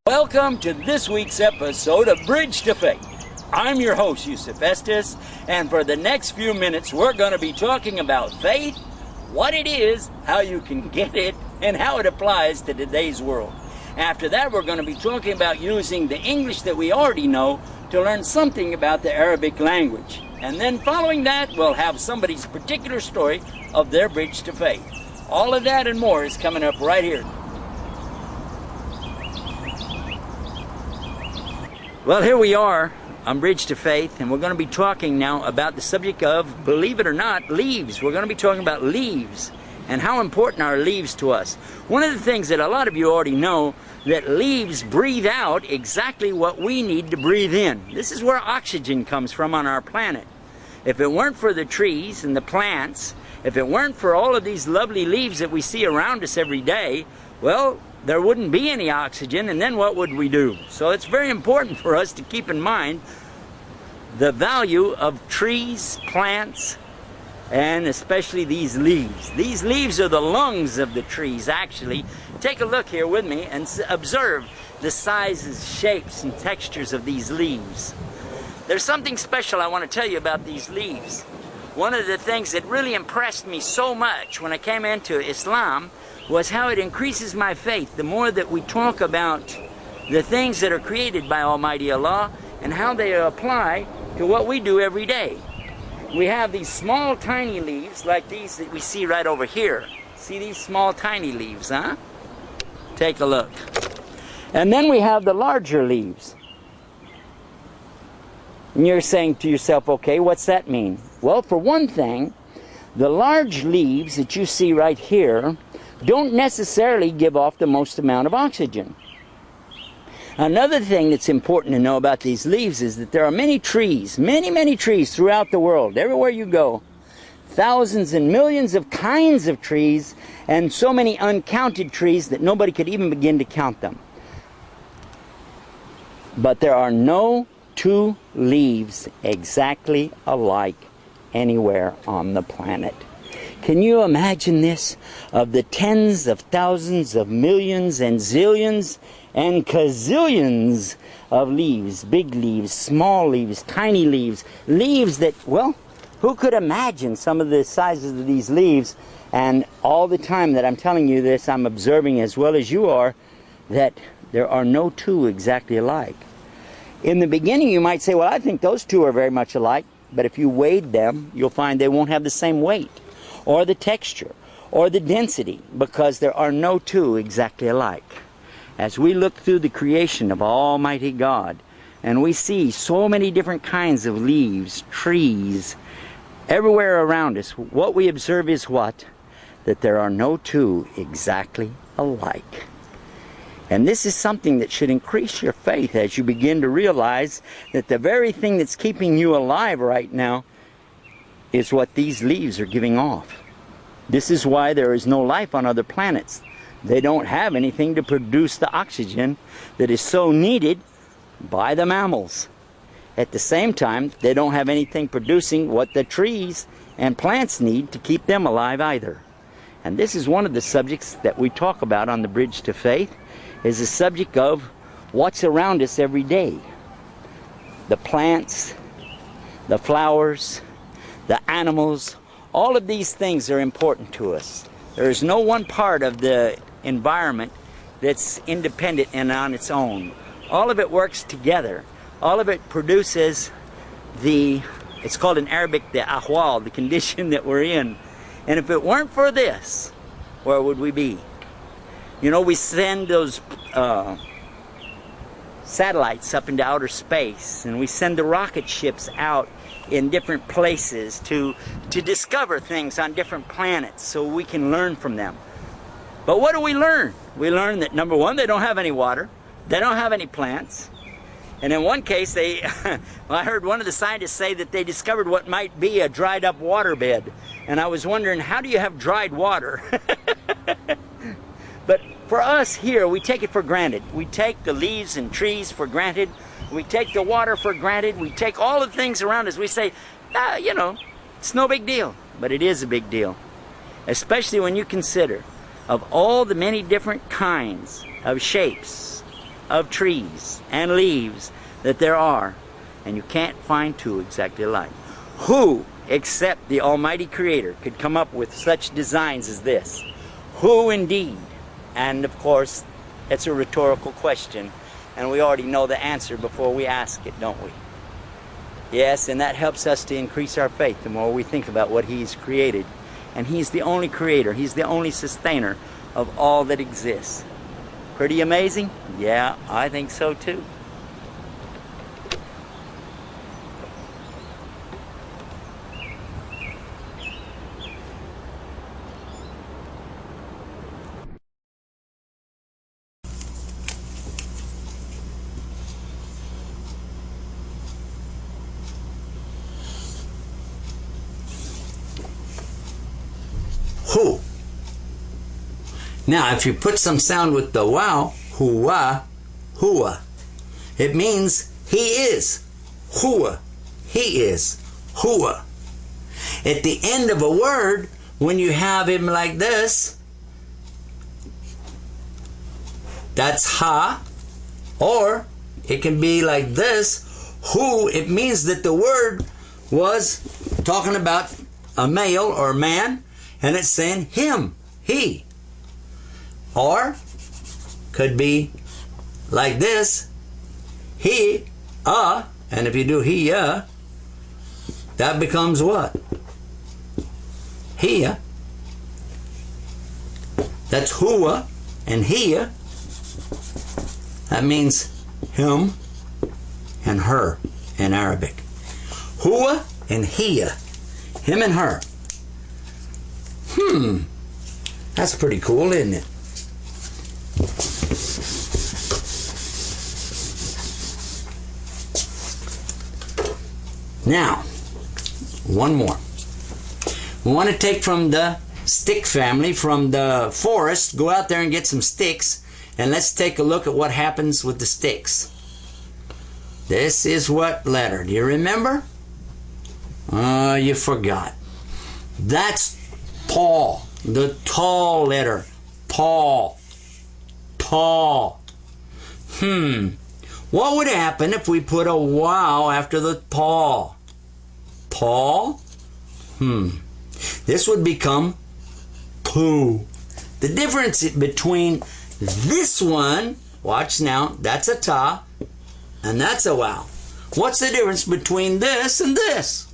Welcome to this week's episode of Bridge to Faith. I'm your host, Yusuf Estes, and for the next few minutes we're going to be talking about faith, what it is, how you can get it, and how it applies to today's world. After that, we're going to be talking about using the English that we already know to learn something about the Arabic language. And then following that, we'll have somebody's particular story of their bridge to faith. All of that and more is coming up right here. Well, here we are on Bridge to Faith, and we're going to be talking now about the subject of, believe it or not, leaves. We're going to be talking about leaves and how important are leaves to us. One of the things that a lot of you already know, that leaves breathe out exactly what we need to breathe in. This is where oxygen comes from on our planet. If it weren't for the trees and the plants, if it weren't for all of these lovely leaves that we see around us every day, well, there wouldn't be any oxygen, and then what would we do? So it's very important for us to keep in mind the value of trees, plants, and especially these leaves. These leaves are the lungs of the trees, actually. Take a look here with me and observe the sizes, shapes, and textures of these leaves. There's something special I want to tell you about these leaves. One of the things that really impressed me so much when I came into Islam was how it increases my faith the more that we talk about the things that are created by Almighty Allah and how they apply to what we do every day. We have these small tiny leaves like these that we see right over here. See these small tiny leaves, huh? Take a look. And then we have the larger leaves. And you're saying to yourself, okay, what's that mean? Well, for one thing, the large leaves that you see right here don't necessarily give off the most amount of oxygen. Another thing that's important to know about these leaves is that there are many trees, many trees throughout the world, everywhere you go. Thousands and millions of kinds of trees, and so many uncounted trees that nobody could even begin to count them. But there are no two leaves exactly alike anywhere on the planet. Can you imagine this? Of the tens of thousands of millions and zillions and gazillions of leaves, big leaves, small leaves, tiny leaves, leaves that, well, who could imagine some of the sizes of these leaves? And all the time that I'm telling you this, I'm observing as well as you are that there are no two exactly alike. In the beginning you might say, well, I think those two are very much alike, but if you weighed them, you'll find they won't have the same weight, or the texture, or the density, because there are no two exactly alike. As we look through the creation of Almighty God, and we see so many different kinds of leaves, trees, everywhere around us, what we observe is what? That there are no two exactly alike. And this is something that should increase your faith as you begin to realize that the very thing that's keeping you alive right now is what these leaves are giving off. This is why there is no life on other planets. They don't have anything to produce the oxygen that is so needed by the mammals. At the same time, they don't have anything producing what the trees and plants need to keep them alive either. And this is one of the subjects that we talk about on the Bridge to Faith, is the subject of what's around us every day. The plants, the flowers, the animals, all of these things are important to us. There is no one part of the environment that's independent and on its own. All of it works together. All of it produces it's called in Arabic the ahwal, the condition that we're in. And if it weren't for this, where would we be? You know, we send those satellites up into outer space, and we send the rocket ships out in different places to discover things on different planets so we can learn from them. But what do we learn? We learn that, number one, they don't have any water, they don't have any plants, and in one case well, I heard one of the scientists say that they discovered what might be a dried up waterbed, and I was wondering, how do you have dried water? But for us here, we take it for granted. We take the leaves and trees for granted. We take the water for granted. We take all the things around us. We say, you know, it's no big deal. But it is a big deal. Especially when you consider of all the many different kinds of shapes, of trees and leaves that there are, and you can't find two exactly alike. Who, except the Almighty Creator, could come up with such designs as this? Who indeed? And of course, it's a rhetorical question, and we already know the answer before we ask it, don't we? Yes, and that helps us to increase our faith the more we think about what He's created. And He's the only creator, He's the only sustainer of all that exists. Pretty amazing? Yeah, I think so too. Who? Now, if you put some sound with the wow, hua, hua, it means he is. Hua, he is. Hua. At the end of a word, when you have him like this, that's ha, or it can be like this, who. It means that the word was talking about a male or man, and it's saying him, he. Or could be like this, he, and if you do he, that becomes what? He. That's hua and he. That means him and her in Arabic. Hua and he, him and her. That's pretty cool, isn't it? Now, one more. We want to take from the stick family, from the forest, go out there and get some sticks, and let's take a look at what happens with the sticks. This is what letter? Do you remember? You forgot. That's Paul, the tall letter. Paul. Tall. What would happen if we put a wow after the Paul? Paul? This would become poo. The difference between this one, watch now, that's a ta, and that's a wow. What's the difference between this and this?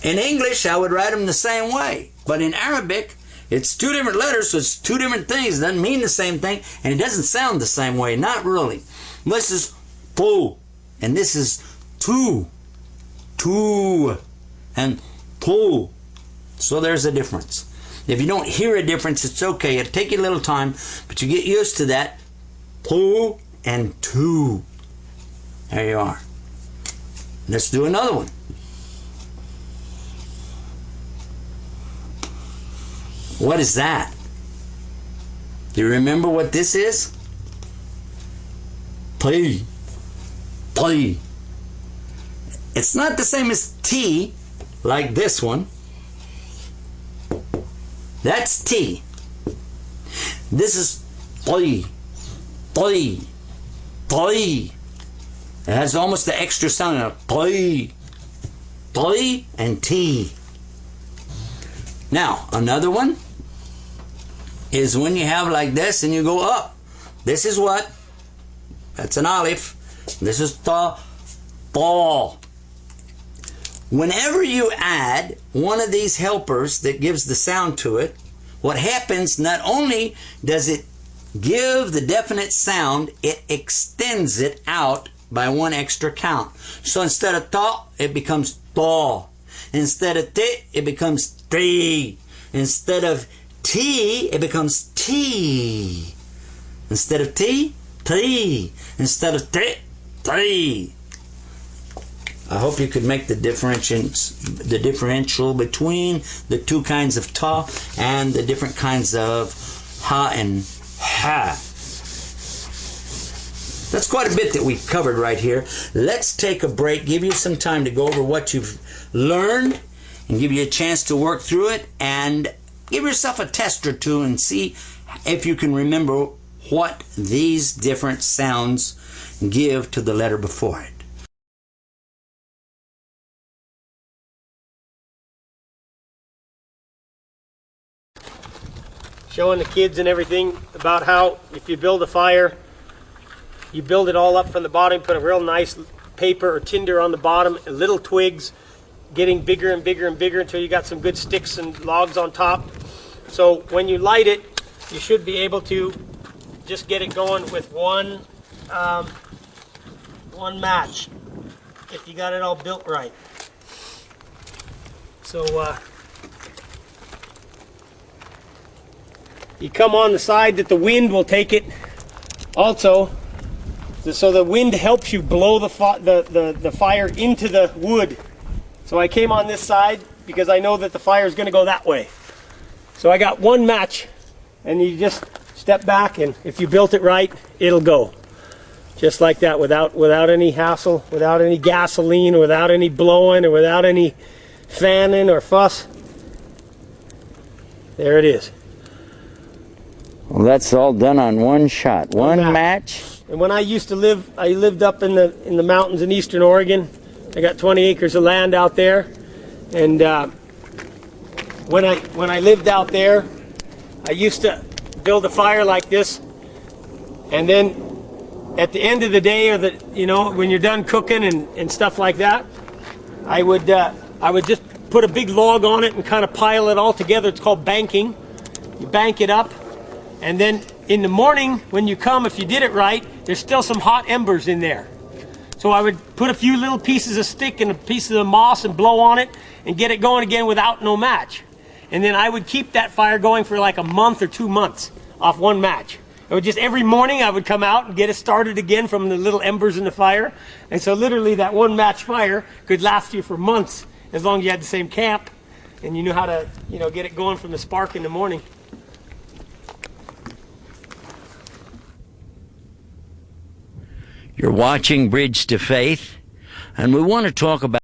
In English, I would write them the same way. But in Arabic, it's two different letters, so it's two different things. It doesn't mean the same thing, and it doesn't sound the same way. Not really. This is pu, and this is tu. Tu, and pu. So there's a difference. If you don't hear a difference, it's okay. It'll take you a little time, but you get used to that. Pu and tu. There you are. Let's do another one. What is that? Do you remember what this is? P. P. It's not the same as T, like this one. That's T. This is P. P. P. It has almost the extra sound of P. P and T. Now, another one is when you have like this and you go up. This is what? That's an aleph. This is ta, ball. Whenever you add one of these helpers that gives the sound to it, what happens, not only does it give the definite sound, it extends it out by one extra count. So instead of ta, it becomes ta. Instead of ti, it becomes ti. Instead of T, it becomes T. Instead of T, T. Instead of T, T. I hope you could make the differential between the two kinds of ta and the different kinds of ha and ha. That's quite a bit that we've covered right here. Let's take a break, give you some time to go over what you've learned, and give you a chance to work through it, and give yourself a test or two and see if you can remember what these different sounds give to the letter before it. Showing the kids and everything about how if you build a fire, you build it all up from the bottom, put a real nice paper or tinder on the bottom, and little twigs getting bigger and bigger and bigger until you got some good sticks and logs on top. So when you light it, you should be able to just get it going with one match if you got it all built right. So you come on the side that the wind will take it also, so the wind helps you blow the fire into the wood. So I came on this side because I know that the fire is going to go that way. So I got one match, and you just step back, and if you built it right, it'll go. Just like that, without any hassle, without any gasoline, or without any blowing, or without any fanning or fuss. There it is. Well, that's all done on one shot, one match. And when I used to live, I lived up in the mountains in eastern Oregon. I got 20 acres of land out there, and when I lived out there, I used to build a fire like this, and then at the end of the day, or when you're done cooking and stuff like that, I would just put a big log on it and kind of pile it all together. It's called banking. You bank it up. And then in the morning, when you come, if you did it right, there's still some hot embers in there. So I would put a few little pieces of stick and a piece of the moss and blow on it and get it going again without no match. And then I would keep that fire going for like a month or 2 months off one match. It would just every morning I would come out and get it started again from the little embers in the fire. And so literally that one match fire could last you for months as long as you had the same camp and you knew how to get it going from the spark in the morning. You're watching Bridge to Faith, and we want to talk about